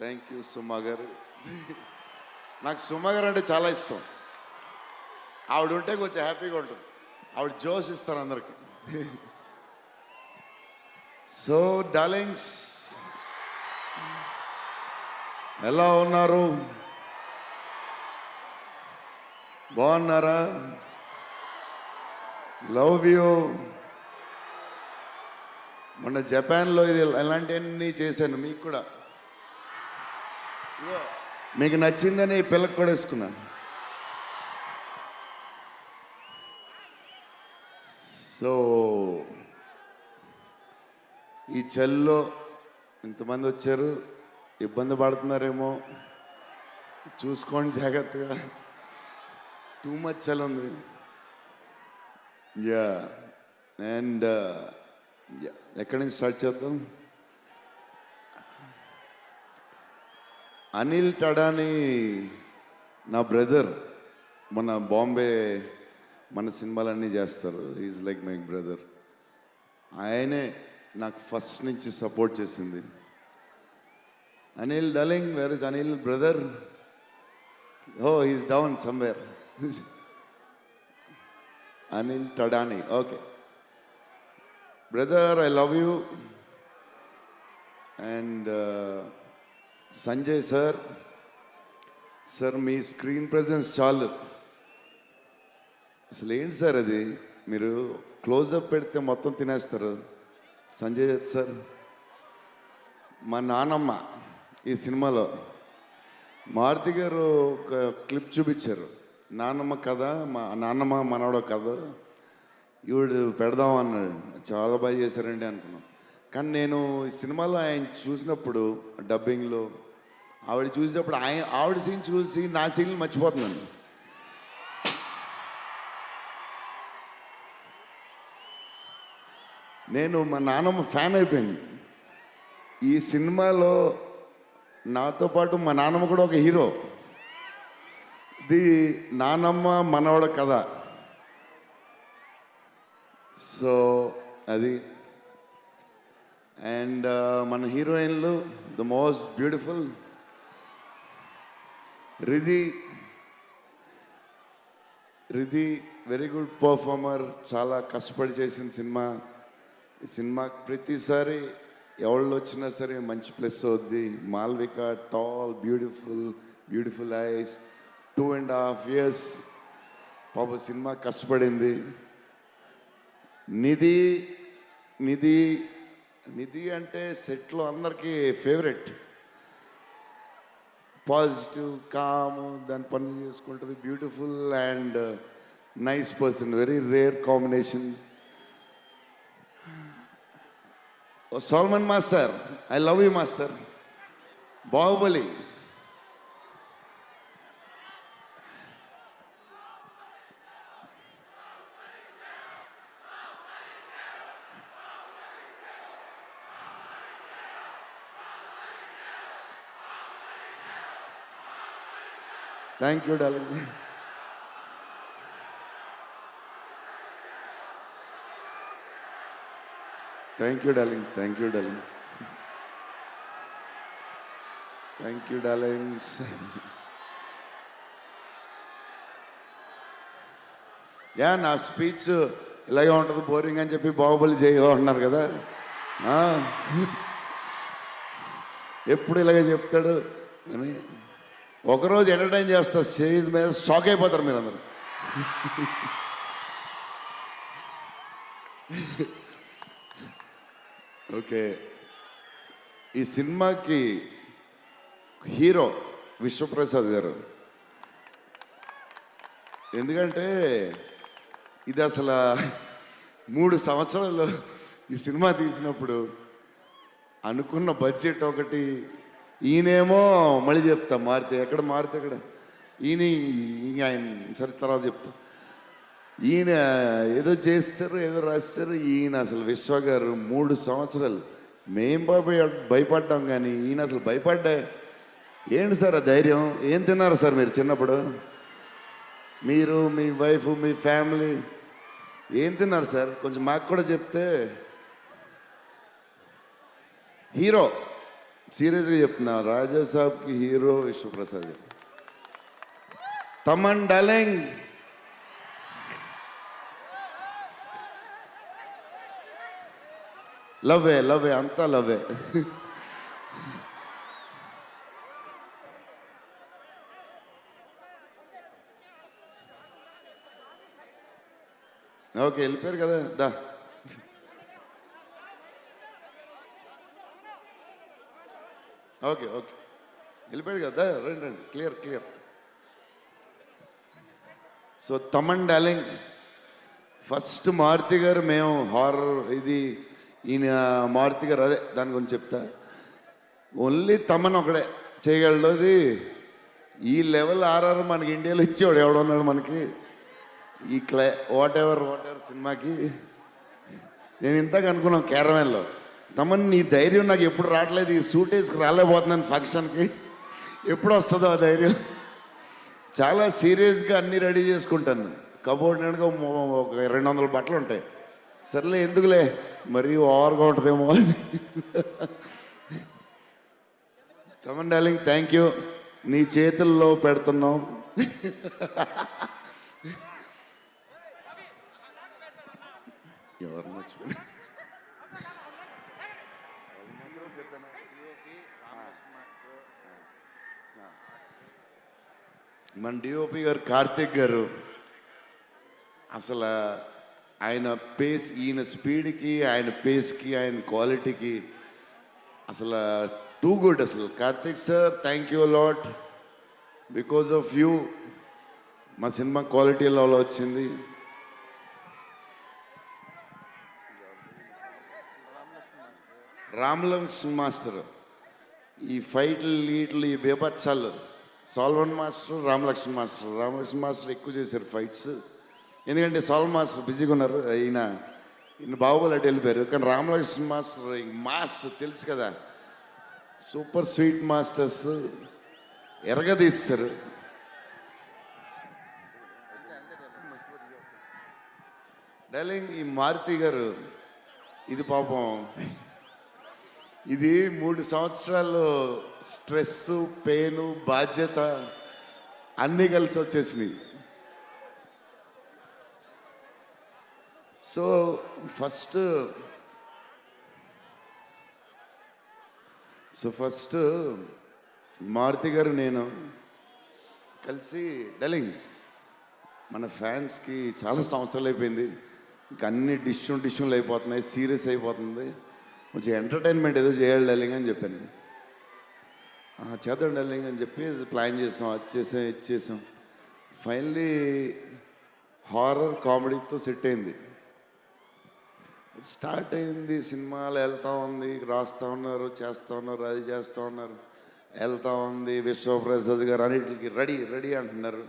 Thank you సుమా గారు. నాకు సుమా గారు అంటే చాలా ఇష్టం. ఆవిడ ఉంటే కొంచెం హ్యాపీగా ఉంటుంది. ఆవిడ జోష్ ఇస్తారు అందరికి. సో డార్లింగ్స్, ఎలా ఉన్నారు? బాగున్నారా? Love you. మొన్న జపాన్లో ఇది ఇలాంటివన్నీ చేశాను మీకు కూడా. ఇగో మీకు నచ్చిందని ఈ పిల్లకి కూడా వేసుకున్నాను. సో ఈ చలిలో ఇంతమంది వచ్చారు, ఇబ్బంది పడుతున్నారేమో, చూసుకోండి జాగ్రత్తగా. టూ మచ్ చలి ఉంది. యా అండ్ ఎక్కడి నుంచి స్టార్ట్ చేద్దాం? అనిల్ టడాని నా బ్రదర్. మన బాంబే మన సినిమాలన్నీ చేస్తారు. Is like my brother. ఆయనే నాకు ఫస్ట్ నుంచి సపోర్ట్ చేసింది. Anil darling, where is Anil brother? Oh is down somewhere. Anil టడాని, okay brother, I love you. And Sanjay sir, sir మీ స్క్రీన్ ప్రెజెన్స్ చాలు. అసలు ఏంటి సార్ అది? మీరు క్లోజప్ పెడితే మొత్తం తినేస్తారు. సంజయ్ సార్, మా నానమ్మ ఈ సినిమాలో మారుతి గారు ఒక క్లిప్ చూపించారు. నాన్నమ్మ కథ, మా నాన్నమ్మ మనవడో కథ, ఈవిడు పెడదాం అన్నాడు. చాలా బాగా చేశారండి అనుకున్నాం. కానీ నేను ఈ సినిమాలో ఆయన చూసినప్పుడు డబ్బింగ్లో ఆవిడ చూసినప్పుడు ఆవిడ సీన్ చూసి నా సీన్లు మర్చిపోతున్నాను. నేను మా నాన్నమ్మ ఫ్యాన్ అయిపోయింది. ఈ సినిమాలో నాతో పాటు మా నాన్నమ్మ కూడా ఒక హీరో. ఇది నానమ్మ మనవడ కథ. సో అది. అండ్ మన హీరోయిన్లు the most beautiful Riddhi. Very good performer. చాలా కష్టపడి చేసిన సినిమా. ఈ సినిమాకి ప్రతిసారి ఎవళ్ళు వచ్చినా సరే మంచి ప్లస్ అవుద్ది. Malvika tall, beautiful eyes, 2.5 years పాప సినిమా కష్టపడింది. నిధి అంటే సెట్లో అందరికీ ఫేవరెట్. పాజిటివ్, కామ్, దాని పనులు చేసుకుంటుంది. Beautiful and nice person. Very rare combination. Salman master, I love you master. Baahubali, thank you darling. Thank you darling. Yeah, నా స్పీచ్ ఇలాగే ఉంటుంది బోరింగ్ అని చెప్పి బాహుబలి చేయన్నారు కదా. ఎప్పుడు ఇలాగే చెప్తాడు అని ఒకరోజు ఎంటర్టైన్ చేస్తా. స్టేజ్ మీద షాక్ అయిపోతారు మీరు అందరు. ఓకే, ఈ సినిమాకి హీరో విశ్వప్రసాద్ గారు. ఎందుకంటే ఇది అసలు 3 సంవత్సరాలు ఈ సినిమా తీసినప్పుడు అనుకున్న బడ్జెట్ ఒకటి. ఈయనేమో మళ్ళీ చెప్తా మారితే ఎక్కడ ఈయన ఆయన సరే తర్వాత చెప్తా. ఈయన ఏదో చేస్తారు, ఏదో రాస్తారు. ఈయన అసలు విశ్వ గారు 3 సంవత్సరాలు మేం భయపడ్డాం, కానీ ఈయన అసలు భయపడ్డా. ఏంటి సార్ ఆ ధైర్యం? ఏం తిన్నారు సార్ మీరు చిన్నప్పుడు? మీరు, మీ వైఫ్, మీ ఫ్యామిలీ ఏం తిన్నారు సార్? కొంచెం మాకు కూడా చెప్తే. హీరో సీరియస్గా చెప్తున్నా, రాజా సాబ్కి హీరో విశ్వప్రసాద్. తమన్ డార్లింగ్, లవ్వే లవ్వే అంతా లవ్వే. ఓకే, వెళ్ళిపోయారు కదా, దా. ఓకే ఓకే, వెళ్ళిపోయాడు కదా, రండి రండి, clear clear. So Thaman darling, first Maruthi garu, మేము హారర్ ఇది ఈయన మారుతి గారు, అదే దాని గురించి చెప్తా. ఓన్లీ తమన్ ఒకడే చేయగలడు అది. ఈ లెవెల్ ఆర్ఆర్ మనకి ఇండియాలో ఇచ్చేవాడు ఎవడున్నాడు మనకి ఈ వాట్ ఎవర్ సినిమాకి. నేను ఇంతకు అనుకున్నాను క్యారవాన్లో, తమన్ నీ ధైర్యం నాకు ఎప్పుడు రావట్లేదు, ఈ సూట్ వేసుకు రాలేకపోతున్నాను ఫంక్షన్కి, ఎప్పుడు వస్తుందో ఆ ధైర్యం. చాలా సీరియస్గా అన్నీ రెడీ చేసుకుంటాను. కబోర్డ్ నిండుగా ఒక 200 బట్టలు ఉంటాయి. సర్లే ఎందుకులే, మరీ ఓవర్గా ఉంటుందేమో అని. తమన్ డార్లింగ్, థ్యాంక్ యూ, నీ చేతుల్లో పెడుతున్నాం. ఎవరు మర్చిపోయి మన డిఓపి గారు కార్తిక్ గారు, అసలు ఆయన పేస్, ఈయన స్పీడ్కి, ఆయన పేస్కి, ఆయన క్వాలిటీకి అసలు టూ గుడ్. అసలు Karthik sir, thank you lot, because of you మా సినిమా క్వాలిటీ లెవెల్ వచ్చింది. రామలక్ష్మణ్ మాస్టర్ ఈ ఫైట్లు వీటిలు ఈ బేబచ్చాలు, సాల్వన్ మాస్టర్, రామలక్ష్మణ్ మాస్టర్ ఎక్కువ చేశారు ఫైట్స్. ఎందుకంటే సాల్వన్ మాస్టర్ బిజీగా ఉన్నారు, ఈయన బాహుబలి అటు వెళ్ళిపోయారు. కానీ రామలక్ష్మణ్ మాస్టర్ మాస్ తెలుసు కదా, సూపర్ స్వీట్ మాస్టర్స్ ఎరగదీస్తారు. డార్లింగ్, ఈ మారుతి గారు ఇది పాపం, ఇది 3 సంవత్సరాలు స్ట్రెస్, పెయిన్, బాధ్యత అన్నీ కలిసి వచ్చేసినాయి. సో ఫస్ట్ మారుతి గారు నేను కలిసి, డార్లింగ్ మన ఫ్యాన్స్కి చాలా సంవత్సరాలు అయిపోయింది, ఇంకా అన్ని డిష్యూలు అయిపోతున్నాయి, సీరియస్ అయిపోతుంది, కొంచెం ఎంటర్టైన్మెంట్ ఏదో చేయాలి డార్లింగ్ అని చెప్పాను. చేద్దాం డార్లింగ్ అని చెప్పి ప్లాన్ చేసాం, అది చేసాం. ఫైనలీ హారర్ కామెడీతో సెట్ అయింది. స్టార్ట్ అయింది, సినిమాలు వెళ్తూ ఉంది, రాస్తూ ఉన్నారు, చేస్తూ ఉన్నారు, అది చేస్తూ ఉన్నారు, వెళ్తూ ఉంది. విశ్వప్రసాద్ గారు అన్నిటికి రెడీ రెడీ అంటున్నారు.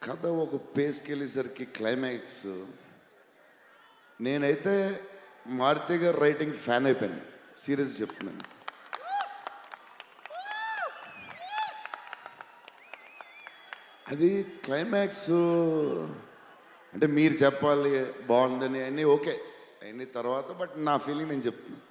కథ ఒక పేస్కి వెళ్ళేసరికి క్లైమాక్స్, నేనైతే మారుతి గారు రైటింగ్ ఫ్యాన్ అయిపోయాను, సీరియస్ చెప్తున్నాను. అది క్లైమాక్స్ అంటే మీరు చెప్పాలి బాగుందని అన్నీ ఓకే అన్నీ తర్వాత, బట్ నా ఫీలింగ్ నేను చెప్తున్నాను.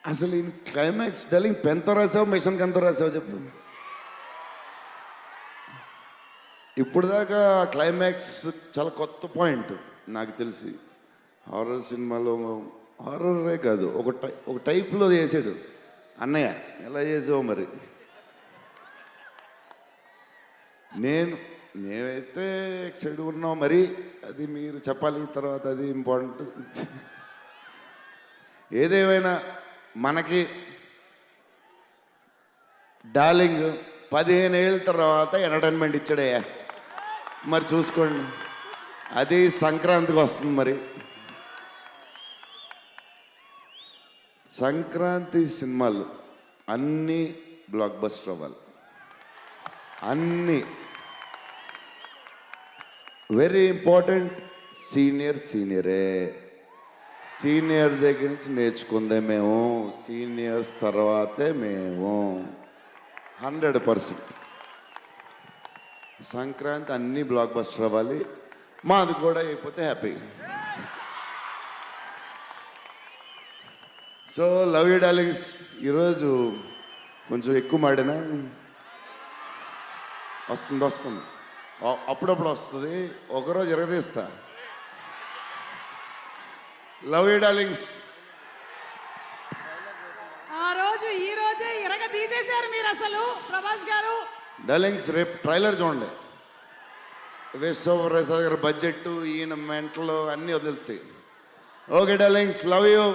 అసలు ఈ క్లైమాక్స్ డార్లింగ్ పెన్తో రాసావు, మిషన్కి ఎంతో రాసావు చెప్పు. ఇప్పుడు దాకా క్లైమాక్స్ చాలా కొత్త పాయింట్ నాకు తెలిసి. హారర్ సినిమాలో, హారరే కాదు, ఒక టైప్లో చేసాడు అన్నయ్య. ఎలా చేసావు మరి? మేమైతే ఎక్సైడ్ ఉన్నాం, మరి అది మీరు చెప్పాలి తర్వాత, అది ఇంపార్టెంట్. ఏదేమైనా మనకి డార్లింగ్ 15 ఏళ్ళ తర్వాత ఎంటర్టైన్మెంట్ ఇచ్చాడయ్యా, మరి చూసుకోండి. అది సంక్రాంతికి వస్తుంది. మరి సంక్రాంతి సినిమాలు అన్నీ బ్లాక్ బస్టర్ అవ్వాలి, అన్నీ. Very important, సీనియరే. సీనియర్ దగ్గర నుంచి నేర్చుకుందే మేము, సీనియర్స్ తర్వాతే మేము. 100% సంక్రాంతి అన్నీ బ్లాక్ బస్టర్ అవ్వాలి, మాది కూడా అయిపోతే happy. So love you darlings ఈరోజు కొంచెం ఎక్కువ మాడినా వస్తుంది అప్పుడప్పుడు వస్తుంది, ఒకరోజు ఎరగదీస్తా. Love you darlings. ఆ రోజు ఈ రోజే ఇరగ తీసేశారు మీరు అసలు ప్రభాస్ గారు. డార్లింగ్స్ రేపు ట్రైలర్ చూడండి. విశ్వప్రసాద్ గారి బడ్జెట్ ఈయన మెంటలు అన్నీ వదులుతాయి. Okay darlings, love you.